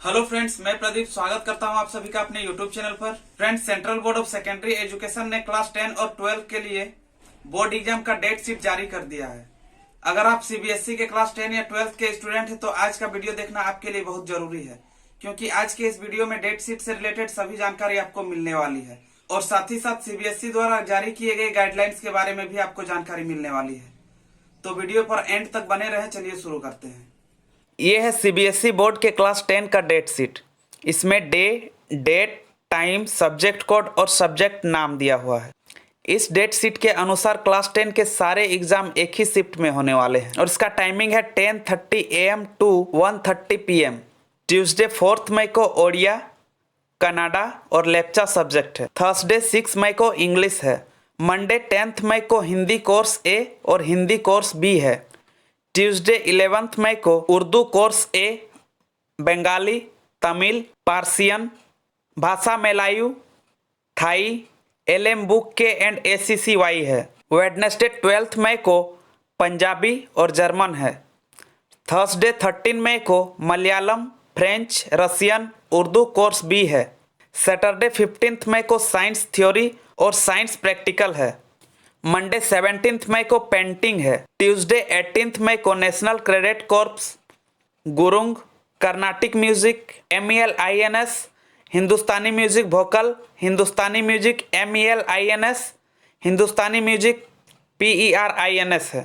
Hello friends, मैं प्रदीप स्वागत करता हूं आप सभी का अपने यूट्यूब चैनल पर। Friends, central board of secondary education ने क्लास 10 और 12 के लिए बोर्ड एग्जाम का डेट शीट जारी कर दिया है। अगर आप सीबीएसई के क्लास 10 या 12 के स्टूडेंट हैं तो आज का वीडियो देखना आपके लिए बहुत जरूरी है, क्योंकि आज के इस वीडियो में डेट शीट से रिलेटेड सभी जानकारी आपको मिलने वाली है और साथ ही साथ सीबीएसई द्वारा जारी किए गए गाइडलाइंस के बारे में भी आपको जानकारी मिलने वाली है। तो वीडियो पर एंड तक बने रहे। चलिए शुरू करते हैं। ये है सीबीएसई बोर्ड के क्लास 10 का डेट शीट। इसमें day, date, time, subject code और सब्जेक्ट नाम दिया हुआ है। इस डेट शीट के अनुसार क्लास 10 के सारे एग्जाम एक ही शिफ्ट में होने वाले हैं और इसका टाइमिंग है 10:30 AM टू 1:30 PM। ट्यूसडे 4 मई को ओडिया, कनाडा और लेप्चा सब्जेक्ट है। थर्सडे 6 मई को इंग्लिश है। मंडे 10 मई को हिंदी कोर्स ए और हिंदी कोर्स बी है। ट्यूसडे 11 मई को Urdu course A, Bengali, Tamil, Persian, Bahasa Melayu, Thai, LM book के एंड ACCY है। वेडनेसडे 12 मई को पंजाबी और जर्मन है। थर्सडे 13 मई को Malayalam, French, Russian, Urdu course B है। सैटरडे 15 मई को साइंस थ्योरी और साइंस प्रैक्टिकल है। मंडे 17 मई को पेंटिंग है। ट्यूसडे 18 मई को national credit corps, Gurung, Carnatic music MELINS, Hindustani music vocal, Hindustani music MELINS, Hindustani music PERINS है।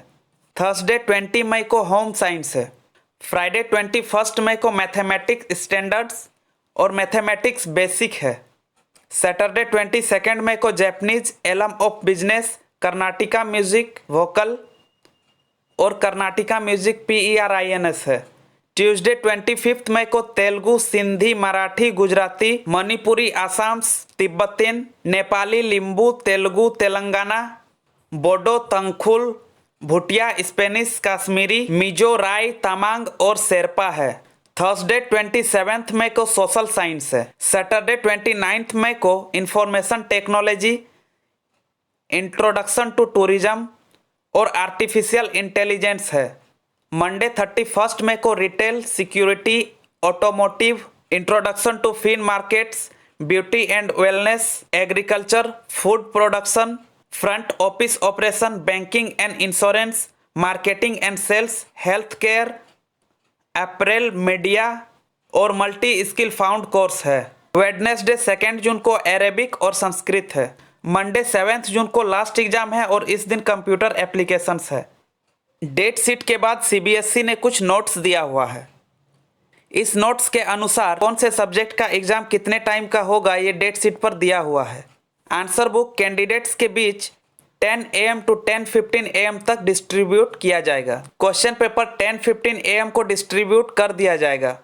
थर्सडे 20 मई को होम साइंस है। फ्राइडे 21 मई को मैथमेटिक्स स्टैंडर्ड्स और मैथमेटिक्स बेसिक है। सैटरडे 22 मई को Japanese elements of business, Carnatic music vocal और कर्नाटिका म्यूजिक PERINS है। ट्यूसडे 25 मई को तेलुगु, सिंधी, मराठी, गुजराती, मणिपुरी, आसाम, तिब्बतियन, नेपाली, लिम्बू, तेलुगु, तेलंगाना, बोडो, तंखुल, भूटिया, स्पेनिश, कश्मीरी, मिजो, राय, तमांग और शेरपा है। थर्सडे 27 मई को सोशल साइंस है। सैटरडे 29 मई को information technology, introduction to tourism और आर्टिफिशियल इंटेलिजेंस है। मंडे 31 मई को retail, security, automotive, introduction to fin markets, beauty and wellness, agriculture, food production, front office operation, banking and insurance, marketing and sales, health care, apparel, media और multi skill found course है। Wednesday 2 जून को Arabic और संस्कृत है। Monday 7 जून को last exam है और इस दिन कंप्यूटर एप्लीकेशंस है। डेट शीट के बाद सीबीएसई ने कुछ नोट्स दिया हुआ है। इस नोट्स के अनुसार कौन से सब्जेक्ट का एग्जाम कितने टाइम का होगा ये डेट शीट पर दिया हुआ है। आंसर बुक कैंडिडेट्स के बीच 10 AM टू 10:15 AM तक डिस्ट्रीब्यूट किया जाएगा। क्वेश्चन पेपर 10:15 AM को डिस्ट्रीब्यूट कर दिया जाएगा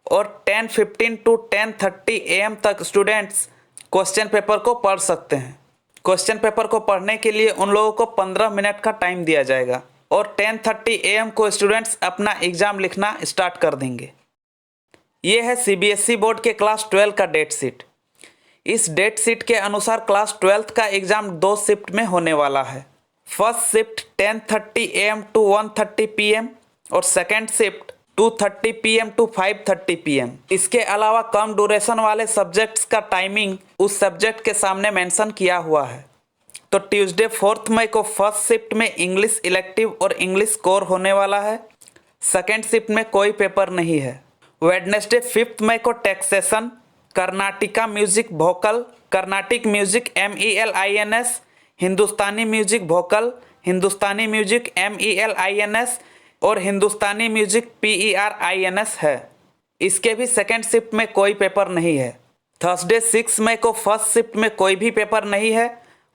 और 10:15 टू 10:30 AM तक स्टूडेंट्स क्वेश्चन पेपर को पढ़ सकते हैं। क्वेश्चन पेपर को पढ़ने के लिए उन लोगों को 15 मिनट का टाइम दिया जाएगा और 10:30 AM को स्टूडेंट्स अपना एग्जाम लिखना स्टार्ट कर देंगे। ये है सीबीएसई बोर्ड के क्लास 12 का डेट शीट। इस डेट शीट के अनुसार क्लास 12 का एग्जाम 2 शिफ्ट में होने वाला है। First shift 10:30 AM to 1:30 PM और second shift 2:30 PM to 5:30 PM। इसके अलावा कम ड्यूरेशन वाले सब्जेक्ट्स का टाइमिंग उस सब्जेक्ट के सामने मेंशन किया हुआ है। तो ट्यूसडे 4 मई को फर्स्ट शिफ्ट में इंग्लिश इलेक्टिव और इंग्लिश कोर होने वाला है। सेकेंड शिफ्ट में कोई पेपर नहीं है। वेडनेसडे 5 मई को taxation, Karnataka music vocal, Carnatic music MELINS, Hindustani music vocal, Hindustani music MELINS और हिंदुस्तानी म्यूजिक PERINS है। इसके भी सेकेंड शिफ्ट में कोई पेपर नहीं है। थर्सडे 6 मई को फर्स्ट शिफ्ट में कोई भी पेपर नहीं है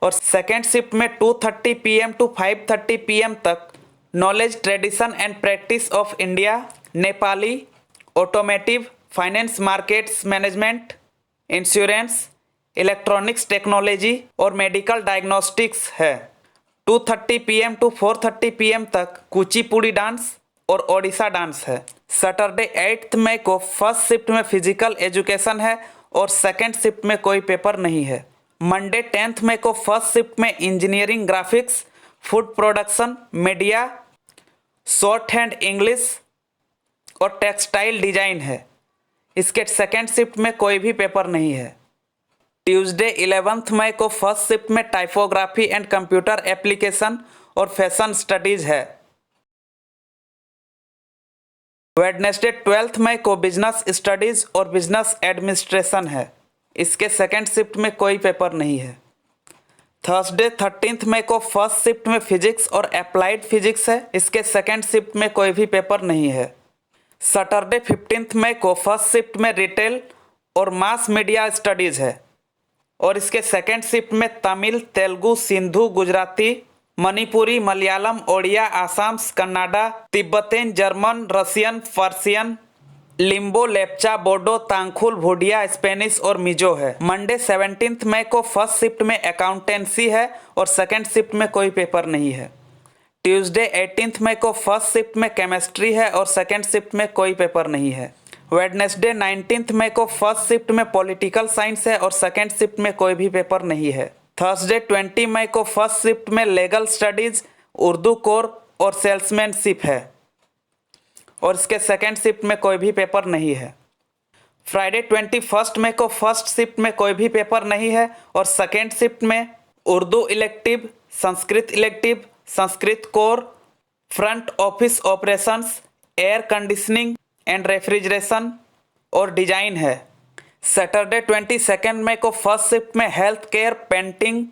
और सेकेंड शिफ्ट में 2:30 PM टू 5:30 PM तक knowledge, tradition and practice of India, Nepali, automotive, finance, markets management, insurance, electronics technology और मेडिकल डायग्नोस्टिक्स है। 2:30 PM टू 4:30 PM तक कुचिपुड़ी डांस और ओडिशा डांस है। सैटरडे 8 मई को फर्स्ट शिफ्ट में फिजिकल एजुकेशन है और सेकेंड शिफ्ट में कोई पेपर नहीं है। मंडे 10 मई को फर्स्ट शिफ्ट में engineering, graphics, food production, media, short hand English और टेक्सटाइल डिजाइन है। इसके सेकेंड शिफ्ट में कोई भी पेपर नहीं है। ट्यूसडे 11 मई को फर्स्ट शिफ्ट में टाइपोग्राफी एंड कंप्यूटर एप्लीकेशन और फैशन स्टडीज है। वेडनेसडे 12 मई को बिजनेस स्टडीज और बिजनेस एडमिनिस्ट्रेशन है। इसके सेकेंड शिफ्ट में कोई पेपर नहीं है। थर्सडे 13 मई को फर्स्ट शिफ्ट में फिजिक्स और अप्लाइड फिजिक्स है। इसके सेकेंड शिफ्ट में कोई भी पेपर नहीं है। सैटरडे 15 मई को फर्स्ट शिफ्ट में रिटेल और मास मीडिया स्टडीज है और इसके सेकेंड शिफ्ट में Tamil, Telugu, Sindhu, Gujarati, Manipuri, Malayalam, Odia, Assam, Kannada, Tibetan, German, Russian, Persian, Limbu, Lepcha, Bodo, Tangkhul, Bhutia, Spanish और मिजो है। मंडे 17 मई को फर्स्ट शिफ्ट में अकाउंटेंसी है और सेकेंड शिफ्ट में कोई पेपर नहीं है। ट्यूसडे 18 मई को फर्स्ट शिफ्ट में केमिस्ट्री है और सेकेंड शिफ्ट में कोई पेपर नहीं है। वेडनेसडे 19 मई को फर्स्ट शिफ्ट में पॉलिटिकल साइंस है और सेकेंड शिफ्ट में कोई भी पेपर नहीं है। थर्सडे 20 मई को फर्स्ट शिफ्ट में लीगल स्टडीज, उर्दू कोर और सेल्समैनशिप है और इसके सेकेंड शिफ्ट में कोई भी पेपर नहीं है। फ्राइडे 21 मई को फर्स्ट शिफ्ट में कोई भी पेपर नहीं है और सेकेंड शिफ्ट में Urdu elective, Sanskrit elective, Sanskrit core, front office operations, air conditioning and refrigeration और डिजाइन है। सैटरडे 22 मई को फर्स्ट शिफ्ट में हेल्थ केयर, पेंटिंग,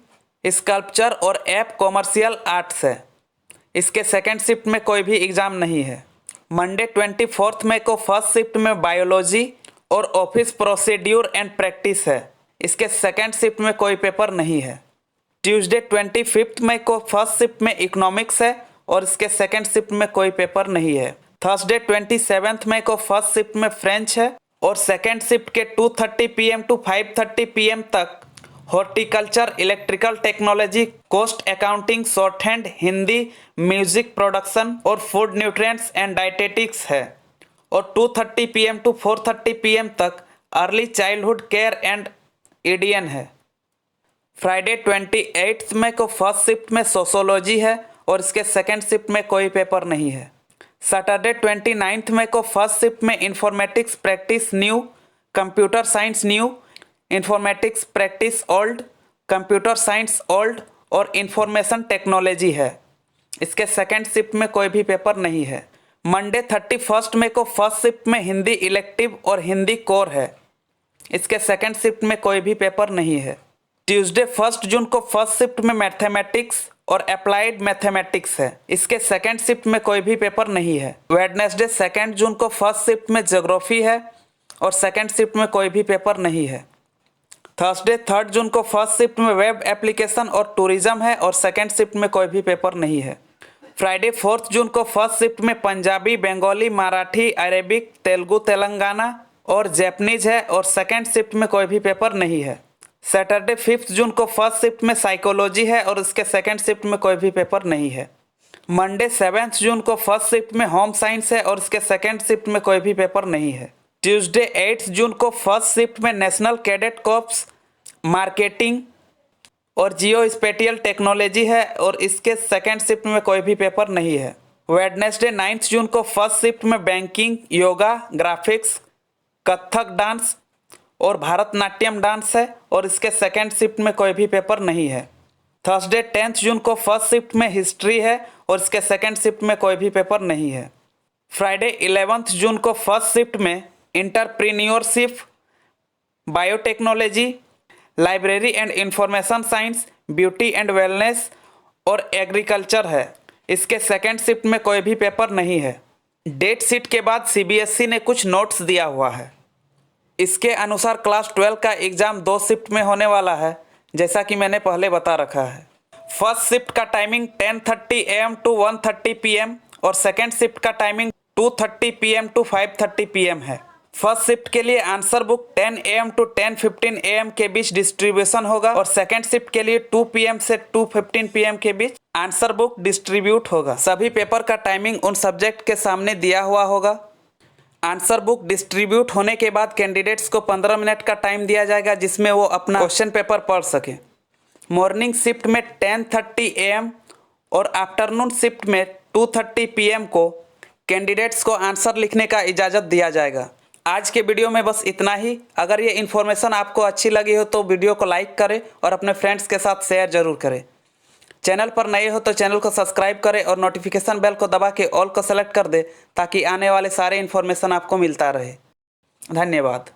स्कल्पचर और ऐप कॉमर्शियल आर्ट्स है। इसके सेकेंड शिफ्ट में कोई भी एग्ज़ाम नहीं है। मंडे 24 मई को फर्स्ट शिफ्ट में बायोलॉजी और ऑफिस प्रोसीड्यूर एंड प्रैक्टिस है। इसके सेकेंड शिफ्ट में कोई पेपर नहीं है। ट्यूसडे 25 मई को फर्स्ट शिफ्ट में इकोनॉमिक्स है और इसके सेकेंड शिफ्ट में कोई पेपर नहीं है। थर्सडे 27 मई को फर्स्ट शिफ्ट में फ्रेंच है और सेकेंड शिफ्ट के 2:30 PM to 5:30 PM तक horticulture, electrical technology, cost accounting, short hand, Hindi, music production और फूड न्यूट्रिएंट्स एंड डाइटेटिक्स है और 2:30 PM to 4:30 PM तक early childhood care and EDN है। फ्राइडे 28 मई को फर्स्ट शिफ्ट में सोशोलॉजी है और इसके सेकेंड शिफ्ट में कोई पेपर नहीं है। सैटरडे 29 मई को फर्स्ट शिफ्ट में informatics practice new, computer science new, informatics practice old, computer science old और इंफॉर्मेशन टेक्नोलॉजी है। इसके सेकेंड शिफ्ट में कोई भी पेपर नहीं है। मंडे 31 मई को फर्स्ट शिफ्ट में हिंदी इलेक्टिव और हिंदी कोर है। इसके सेकेंड शिफ्ट में कोई भी पेपर नहीं है। ट्यूसडे 1 जून को फर्स्ट शिफ्ट में मैथमेटिक्स और अप्लाइड मैथमेटिक्स है। इसके सेकेंड शिफ्ट में कोई भी पेपर नहीं है। वेडनेसडे 2 जून को फर्स्ट शिफ्ट में ज्योग्राफी है और सेकेंड शिफ्ट में कोई भी पेपर नहीं है। थर्सडे 3 जून को फर्स्ट शिफ्ट में वेब एप्लीकेशन और टूरिज्म है और सेकेंड शिफ्ट में कोई भी पेपर नहीं है। फ्राइडे 4 जून को फर्स्ट शिफ्ट में पंजाबी, बंगाली, मराठी, अरेबिक, तेलुगु, तेलंगाना और जैपनीज है और सेकेंड शिफ्ट में कोई भी पेपर नहीं है। सैटरडे 5 जून को फर्स्ट शिफ्ट में साइकोलॉजी है और इसके सेकेंड शिफ्ट में कोई भी पेपर नहीं है। मंडे 7 जून को फर्स्ट शिफ्ट में होम साइंस है और इसके सेकेंड शिफ्ट में कोई भी पेपर नहीं है। ट्यूसडे 8 जून को फर्स्ट शिफ्ट में नेशनल कैडेट कॉर्प्स, मार्केटिंग और जियो स्पेटियल टेक्नोलॉजी है और इसके सेकेंड शिफ्ट में कोई भी पेपर नहीं है। वेडनेसडे 9 जून को फर्स्ट शिफ्ट में banking, yoga, graphics, Kathak dance और भारतनाट्यम डांस है और इसके सेकेंड शिफ्ट में कोई भी पेपर नहीं है। थर्सडे 10 जून को फर्स्ट शिफ्ट में हिस्ट्री है और इसके सेकेंड शिफ्ट में कोई भी पेपर नहीं है। फ्राइडे 11 जून को फर्स्ट शिफ्ट में entrepreneurship, biotechnology, library and information science, beauty and wellness और एग्रीकल्चर है। इसके सेकेंड शिफ्ट में कोई भी पेपर नहीं है। डेट शीट के बाद CBSE ने कुछ नोट्स दिया हुआ है। इसके अनुसार क्लास 12 का एग्ज़ाम 2 शिफ्ट में होने वाला है, जैसा कि मैंने पहले बता रखा है। फर्स्ट शिफ्ट का टाइमिंग 10:30 AM to 1:30 PM और सेकेंड शिफ्ट का टाइमिंग 2:30 PM to 5:30 PM है। फर्स्ट शिफ्ट के लिए answer book 10 AM to 10:15 AM के बीच डिस्ट्रीब्यूशन होगा और सेकेंड शिफ्ट के लिए 2 PM से 2:15 PM के बीच आंसर बुक डिस्ट्रीब्यूट होगा। सभी पेपर का टाइमिंग उन सब्जेक्ट के सामने दिया हुआ होगा। आंसर बुक डिस्ट्रीब्यूट होने के बाद कैंडिडेट्स को 15 मिनट का टाइम दिया जाएगा जिसमें वो अपना क्वेश्चन पेपर पढ़ सके। मॉर्निंग शिफ्ट में 10:30 AM और आफ्टरनून शिफ्ट में 2:30 PM को कैंडिडेट्स को आंसर लिखने का इजाज़त दिया जाएगा। आज के वीडियो में बस इतना ही। अगर ये इन्फॉर्मेशन आपको अच्छी लगी हो तो वीडियो को लाइक करें और अपने फ्रेंड्स के साथ शेयर जरूर करें। चैनल पर नए हो तो चैनल को सब्सक्राइब करें और नोटिफिकेशन बेल को दबा के ऑल को सेलेक्ट कर दें ताकि आने वाले सारे इन्फॉर्मेशन आपको मिलता रहे। धन्यवाद।